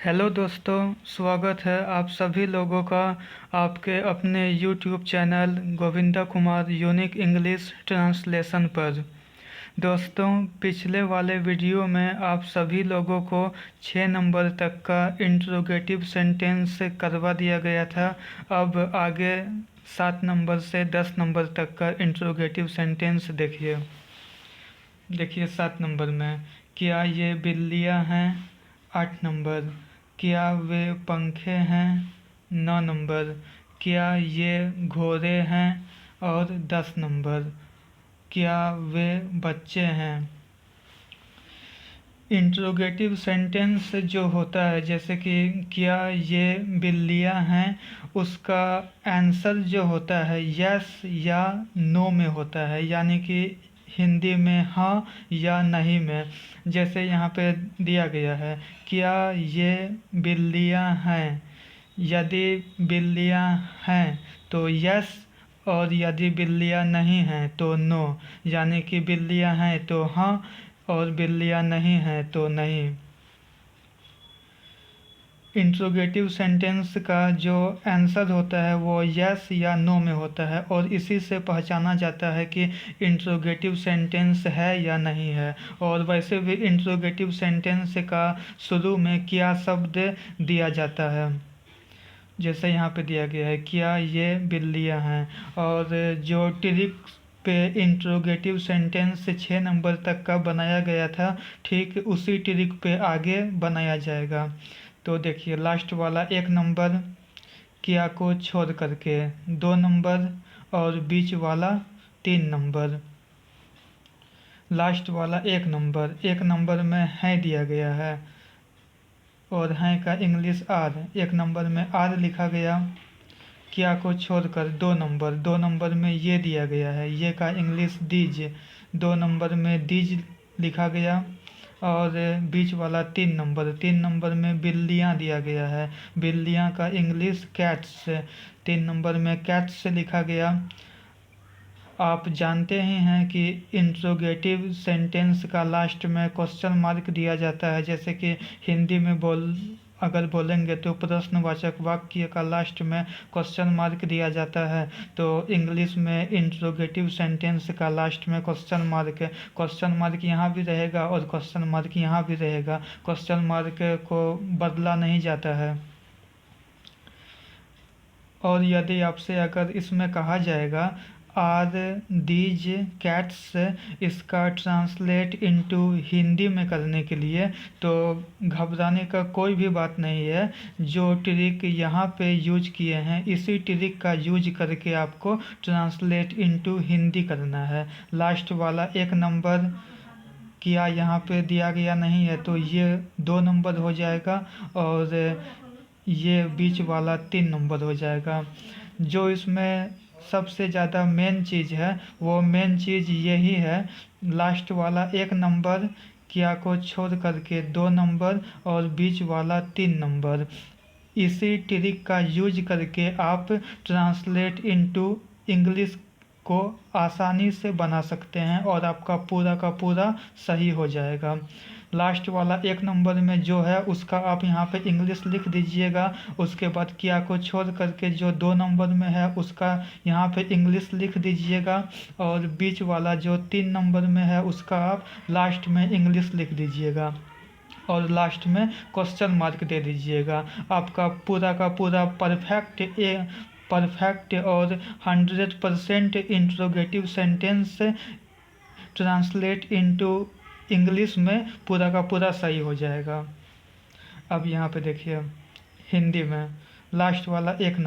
Hello दोस्तों, स्वागत है आप सभी लोगों का आपके अपने YouTube channel Govinda Kumar unique English translation पर। दोस्तों, पिछले वाले वीडियो में आप सभी लोगों को 6 नंबर तक का इंट्रोगेटिव सेंटेंस करवा दिया गया था। अब आगे 7 नंबर से 10 नंबर तक का इंट्रोगेटिव सेंटेंस देखिए 7 नंबर में, क्या ये बिल्लियाँ हैं? 8 नंबर। क्या वे पंखे हैं? 9 नंबर। क्या ये घोड़े हैं? और 10 नंबर। क्या वे बच्चे हैं? इंट्रोगेटिव सेंटेंस जो होता है, जैसे कि क्या ये बिल्लियाँ हैं, उसका आंसर जो होता है यस या नो में होता है, यानी कि हिंदी में हाँ या नहीं में। जैसे यहाँ पे दिया गया है, क्या ये बिल्लियाँ हैं? यदि बिल्लियाँ हैं तो यस, और यदि बिल्लियाँ नहीं हैं तो नो, यानी कि बिल्लियाँ हैं तो हाँ और बिल्लियाँ नहीं हैं तो नहीं। इंट्रोगेटिव सेंटेंस का जो आंसर होता है वो यस या नो में होता है, और इसी से पहचाना जाता है कि इंट्रोगेटिव सेंटेंस है या नहीं है। और वैसे भी इंट्रोगेटिव सेंटेंस का शुरू में क्या शब्द दिया जाता है, जैसे यहाँ पे दिया गया है क्या ये बिल्लियाँ हैं। और जो ट्रिक पे इंट्रोगेटिव सेंटेंस 6 नंबर तक का बनाया गया था, ठीक उसी ट्रिक पे आगे बनाया जाएगा। तो देखिए लास्ट वाला 1 नंबर, क्या को छोड़ करके 2 नंबर, और बीच वाला 3 नंबर। लास्ट वाला 1 नंबर, 1 नंबर में है दिया गया है, और हैं का इंग्लिश आर। 1 नंबर में आर लिखा गया। क्या को छोड़कर 2 नंबर, 2 नंबर में ये दिया गया है, ये का इंग्लिश दीज। 2 नंबर में दीज लिखा गया। और बीच वाला 3 नंबर, 3 नंबर में बिल्लियाँ दिया गया है, बिल्लियाँ का इंग्लिश कैट्स। 3 नंबर में कैट्स लिखा गया। आप जानते ही हैं कि इंट्रोगेटिव सेंटेंस का लास्ट में क्वेश्चन मार्क दिया जाता है, जैसे कि हिंदी में अगर बोलेंगे तो प्रश्नवाचक वाक्य का लास्ट में क्वेश्चन मार्क दिया जाता है, तो इंग्लिश में इंट्रोगेटिव सेंटेंस का लास्ट में क्वेश्चन मार्क यहाँ भी रहेगा और क्वेश्चन मार्क यहाँ भी रहेगा। क्वेश्चन मार्क को बदला नहीं जाता है। और यदि आपसे अगर इसमें कहा जाएगा आर दीज कैट्स, इसका ट्रांसलेट इनटू हिंदी में करने के लिए, तो घबराने का कोई भी बात नहीं है। जो ट्रिक यहाँ पे यूज किए हैं, इसी ट्रिक का यूज करके आपको ट्रांसलेट इनटू हिंदी करना है। लास्ट वाला 1 नंबर क्या यहाँ पे दिया गया नहीं है, तो ये 2 नंबर हो जाएगा, और ये बीच वाला 3 नंबर हो जाएगा। जो इसमें सबसे ज़्यादा मेन चीज़ है, वो मेन चीज़ यही है, लास्ट वाला 1 नंबर, क्या को छोड़ करके 2 नंबर, और बीच वाला 3 नंबर। इसी ट्रिक का यूज करके आप ट्रांसलेट इनटू इंग्लिश को आसानी से बना सकते हैं, और आपका पूरा का पूरा सही हो जाएगा। लास्ट वाला 1 नंबर में जो है उसका आप यहाँ पे इंग्लिश लिख दीजिएगा। उसके बाद क्या को छोड़ करके जो 2 नंबर में है उसका यहाँ पे इंग्लिश लिख दीजिएगा, और बीच वाला जो 3 नंबर में है उसका आप लास्ट में इंग्लिश लिख दीजिएगा, और लास्ट में क्वेश्चन मार्क दे दीजिएगा। आपका पूरा का पूरा परफेक्ट और 100% interrogative sentence translate into English में पूरा का पूरा सही हो जाएगा। अब यहाँ पे देखिए हिंदी में लास्ट वाला 1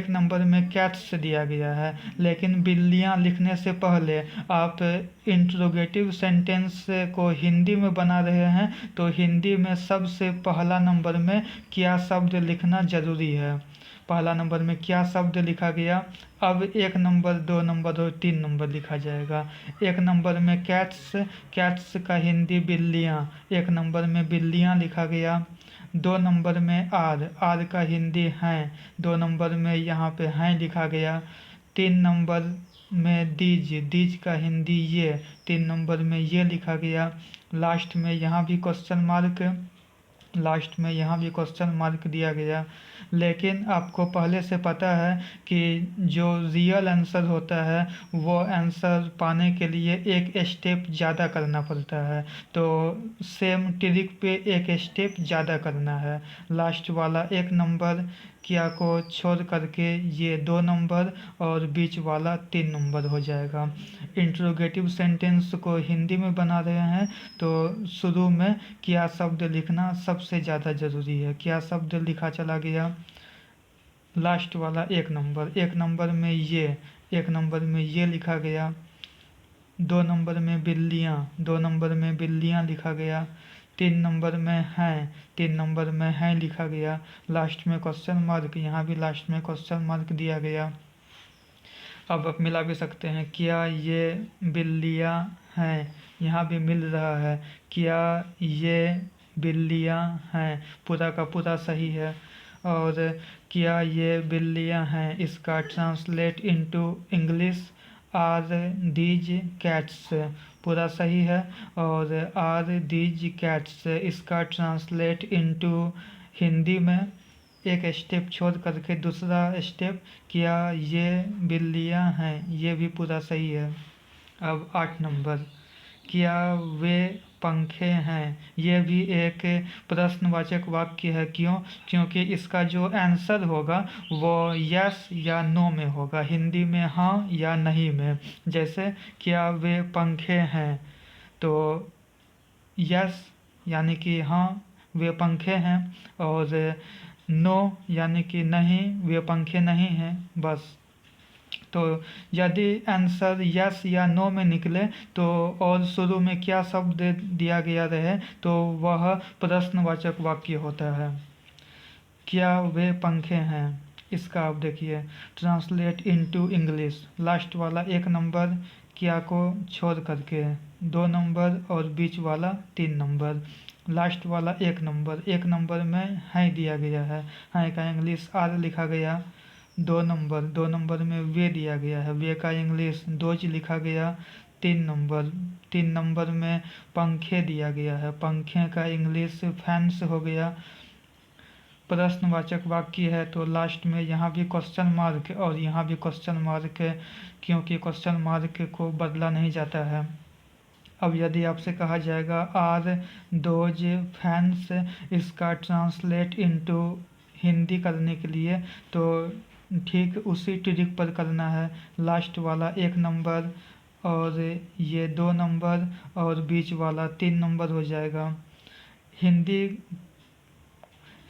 नंबर में कैट्स दिया गया है, लेकिन बिल्लियाँ लिखने से पहले आप इंट्रोगेटिव सेंटेंस को हिंदी में बना रहे हैं, तो हिंदी में सबसे पहला नंबर में क्या शब्द लिखना ज़रूरी है। पहला नंबर में क्या शब्द लिखा गया, अब 1 नंबर 2 नंबर और 3 नंबर लिखा जाएगा। 1 नंबर में कैट्स का हिंदी बिल्लियाँ, 1 नंबर में बिल्लियाँ लिखा गया। 2 नंबर में आर का हिंदी हैं, 2 नंबर में यहाँ पे हैं लिखा गया। 3 नंबर में दीज का हिंदी ये, 3 नंबर में ये लिखा गया। लास्ट में यहाँ भी क्वेश्चन मार्क, लास्ट में यहाँ भी क्वेश्चन मार्क दिया गया। लेकिन आपको पहले से पता है कि जो रियल आंसर होता है वो आंसर पाने के लिए एक स्टेप ज़्यादा करना पड़ता है, तो सेम ट्रिक पे एक स्टेप ज़्यादा करना है। लास्ट वाला 1 नंबर किया को छोड़ करके ये 2 नंबर और बीच वाला 3 नंबर हो जाएगा। इंट्रोगेटिव सेंटेंस को हिंदी में बना रहे हैं तो शुरू में क्या शब्द लिखना सबसे ज़्यादा ज़रूरी है। क्या शब्द लिखा चला गया, लास्ट वाला 1 नंबर, 1 नंबर में ये, 1 नंबर में ये लिखा गया। 2 नंबर में बिल्लियाँ, 2 नंबर में बिल्लियाँ लिखा गया। 3 नंबर में हैं, 3 नंबर में हैं लिखा गया। लास्ट में क्वेश्चन मार्क, यहाँ भी लास्ट में क्वेश्चन मार्क दिया गया। अब आप मिला भी सकते हैं, क्या ये बिल्लियाँ हैं, यहाँ भी मिल रहा है। क्या ये बिल्लियाँ हैं, पूरा का पूरा सही है। और क्या ये बिल्लियाँ हैं, इसका translate into English are these cats, पूरा सही है। और आर दीज कैट्स इसका ट्रांसलेट इनटू हिंदी में एक स्टेप छोड़ करके दूसरा स्टेप, क्या ये बिल्लियाँ हैं, ये भी पूरा सही है। अब 8 नंबर, क्या वे पंखे हैं, ये भी एक प्रश्नवाचक वाक्य है। क्यों? क्योंकि इसका जो आंसर होगा वो यस या नो में होगा, हिंदी में हाँ या नहीं में। जैसे क्या वे पंखे हैं, तो यस यानी कि हाँ वे पंखे हैं, और नो यानी कि नहीं वे पंखे नहीं हैं, बस। तो यदि आंसर यस या नो में निकले तो और शुरू में क्या शब्द दिया गया रहे तो वह प्रश्नवाचक वाक्य होता है। क्या वे पंखे हैं, इसका आप देखिए ट्रांसलेट इनटू इंग्लिश, लास्ट वाला 1 नंबर क्या को छोड़ करके 2 नंबर और बीच वाला 3 नंबर। लास्ट वाला 1 नंबर, 1 नंबर में है दिया गया है, है का इंग्लिश आर लिखा गया। 2 नंबर, 2 नंबर में वे दिया गया है, वे का इंग्लिश दोज लिखा गया। 3 नंबर, 3 नंबर में पंखे दिया गया है, पंखे का इंग्लिश फैंस हो गया। प्रश्नवाचक वाक्य है तो लास्ट में यहाँ भी क्वेश्चन मार्क और यहाँ भी क्वेश्चन मार्क है, क्योंकि क्वेश्चन मार्क को बदला नहीं जाता है। अब यदि आपसे कहा जाएगा आर दोज फैंस, इसका ट्रांसलेट इनटू हिंदी करने के लिए तो ठीक उसी ट्रिक पर करना है। लास्ट वाला 1 नंबर और ये 2 नंबर और बीच वाला 3 नंबर हो जाएगा। हिंदी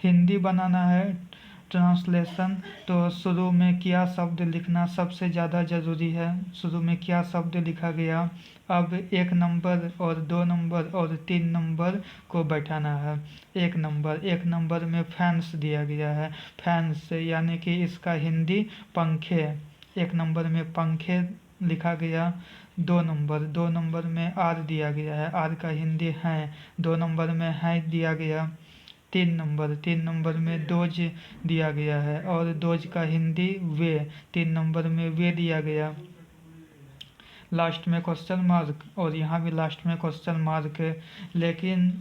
हिंदी बनाना है ट्रांसलेशन, तो शुरू में क्या शब्द लिखना सबसे ज़्यादा ज़रूरी है। शुरू में क्या शब्द लिखा गया, अब 1 नंबर और 2 नंबर और 3 नंबर को बैठाना है। 1 नंबर, 1 नंबर में फैंस दिया गया है, फैंस यानी कि इसका हिंदी पंखे। 1 नंबर में पंखे लिखा गया। 2 नंबर, 2 नंबर में आर दिया गया है, आर का हिंदी हैं। 2 नंबर में है दिया गया। 3 नंबर, 3 नंबर में दोज दिया गया है और दोज का हिंदी वे, 3 नंबर में वे दिया गया। लास्ट में क्वेश्चन मार्क और यहाँ भी लास्ट में क्वेश्चन मार्क है। लेकिन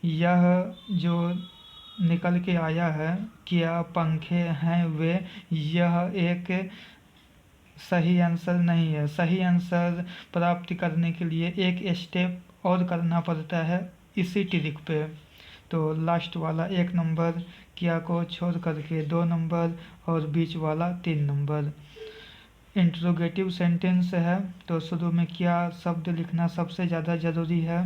यह जो निकल के आया है क्या पंखे हैं वे, यह एक सही आंसर नहीं है। सही आंसर प्राप्त करने के लिए एक स्टेप और करना पड़ता है इसी ट्रिक पे। तो लास्ट वाला 1 नंबर क्या को छोड़ करके 2 नंबर और बीच वाला 3 नंबर। इंट्रोगेटिव सेंटेंस है तो शुरू में क्या शब्द लिखना सबसे ज़्यादा ज़रूरी है।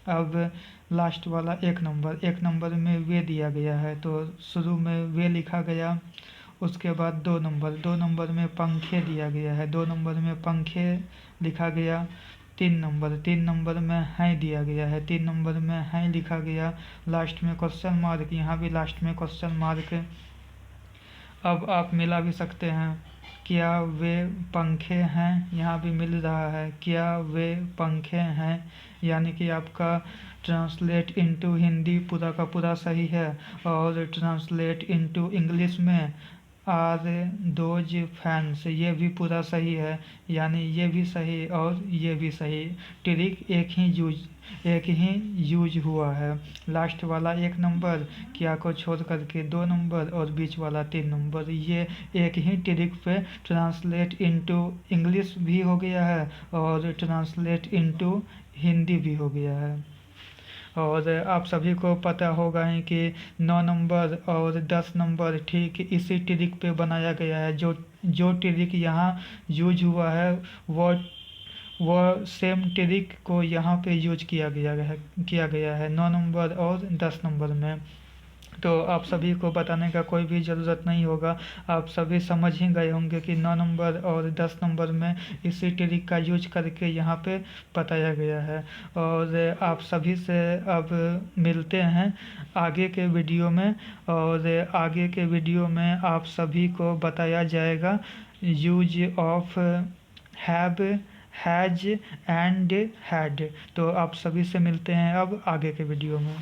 अब लास्ट वाला 1 नंबर, 1 नंबर में वे दिया गया है तो शुरू में वे लिखा गया। उसके बाद 2 नंबर, 2 नंबर में पंखे दिया गया है, 2 नंबर में पंखे लिखा गया। 3 नंबर, 3 नंबर में हैं दिया गया है, 3 नंबर में हैं लिखा गया। लास्ट में क्वेश्चन मार्क, यहाँ भी लास्ट में क्वेश्चन मार्क। अब आप मिला भी सकते हैं, क्या वे पंखे हैं, यहाँ भी मिल रहा है क्या वे पंखे हैं, यानी कि आपका ट्रांसलेट इनटू हिंदी पूरा का पूरा सही है। और ट्रांसलेट इनटू इंग्लिश में आर दोज फैंस, ये भी पूरा सही है, यानी ये भी सही और ये भी सही। ट्रिक एक ही यूज हुआ है। लास्ट वाला 1 नंबर, क्या को छोड़ करके 2 नंबर और बीच वाला 3 नंबर, ये एक ही ट्रिक पे ट्रांसलेट इनटू इंग्लिश भी हो गया है और ट्रांसलेट इनटू हिंदी भी हो गया है। और आप सभी को पता होगा ही कि 9 नंबर और 10 नंबर ठीक इसी ट्रिक पे बनाया गया है। जो ट्रिक यहाँ यूज हुआ है वो सेम ट्रिक को यहाँ पे यूज किया गया है 9 नंबर और 10 नंबर में। तो आप सभी को बताने का कोई भी ज़रूरत नहीं होगा, आप सभी समझ ही गए होंगे कि 9 नंबर और 10 नंबर में इसी ट्रिक का यूज करके यहाँ पे बताया गया है। और आप सभी से अब मिलते हैं आगे के वीडियो में, और आगे के वीडियो में आप सभी को बताया जाएगा use of have, has and had. तो आप सभी से मिलते हैं अब आगे के वीडियो में।